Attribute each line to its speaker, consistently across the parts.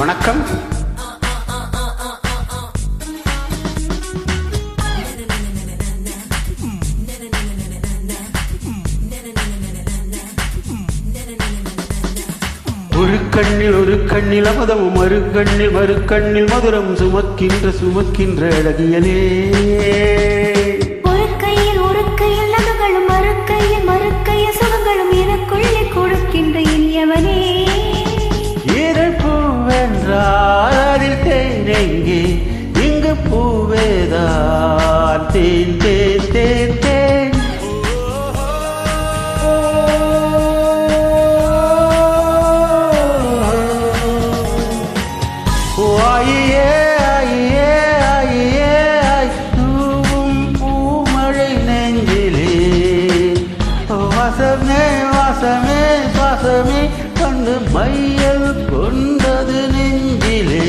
Speaker 1: வணக்கம். ஒரு கண்ணில் அமுதமும் மறு கண்ணில் மதுரம் சுமக்கின்ற அழகியலே.
Speaker 2: ஒரு கையில் நகங்களும் மறு கையில் சுகங்களும் எனக்குள்ளே கொடுக்கின்ற இனியவனே.
Speaker 1: இதழ் பூவென்றால் அதில் தேனெங்கே, இங்கு பூவேதான் தேன் தேன் தேன் தேன். ஆயே ஆயே ஆயே தூவும் பூமழை நெஞ்சிலே. வாசமே வாசமே சுவாசமே கண்டு மையல் கொண்டது நெஞ்சிலே.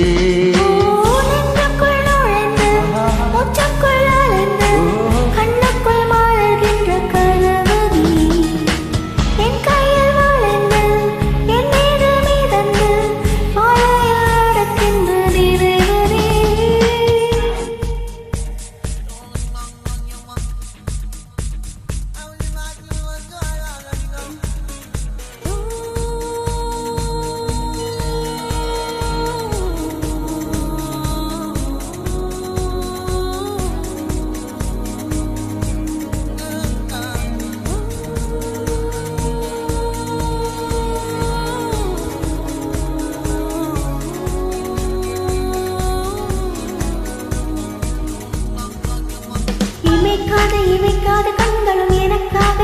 Speaker 2: இமைக்காத கண்களும் எனக்காக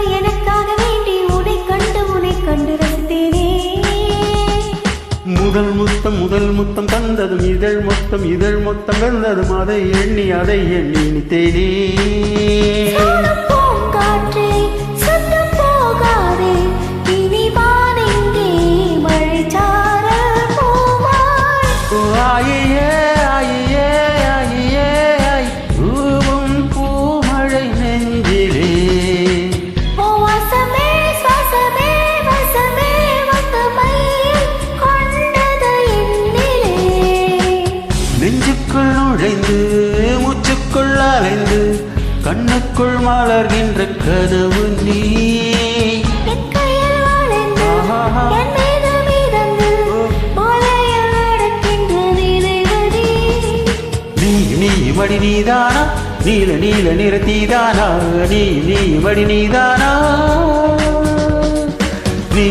Speaker 2: வேண்டி உன்னை கண்டு ரசித்தேனே.
Speaker 1: முதல் முத்தம் தந்ததும் இதழ் மொத்தம் கந்ததும் அதை எண்ணி நினைத்தேனே.
Speaker 2: பூங்காற்றே சத்தம் போகாதே, இனி வானெங்கே மழைச்சாரல் பூவாய்.
Speaker 1: ஆயே ஆயே ஆயே பூவும் பூமழை நெஞ்சிலே.
Speaker 2: வாசமே சுவாசமே வசமே வந்து மையில் கொண்டது என்னிலே.
Speaker 1: நெஞ்சுக்குள் நுழைந்து மூச்சுக்குள் அலைந்து கண்ணுக்குள் மலர்கின்ற கனவு நீ.
Speaker 2: என் கையில் வாழ்ந்து என் மீது மிதந்து மாலையில் நடக்கின்ற நினைவதி.
Speaker 1: நீ மடி நீதானா, நீல நிறத்தீதானா, நீ மடி நீதானா. நீ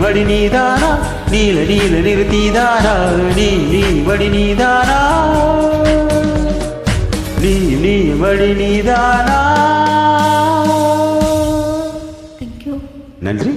Speaker 1: மடி நீதானா, நீல நிறத்தீதானா, நீ மடி நீதானா. நீ மடி நீதானா.
Speaker 2: Thank you.
Speaker 1: நன்றி.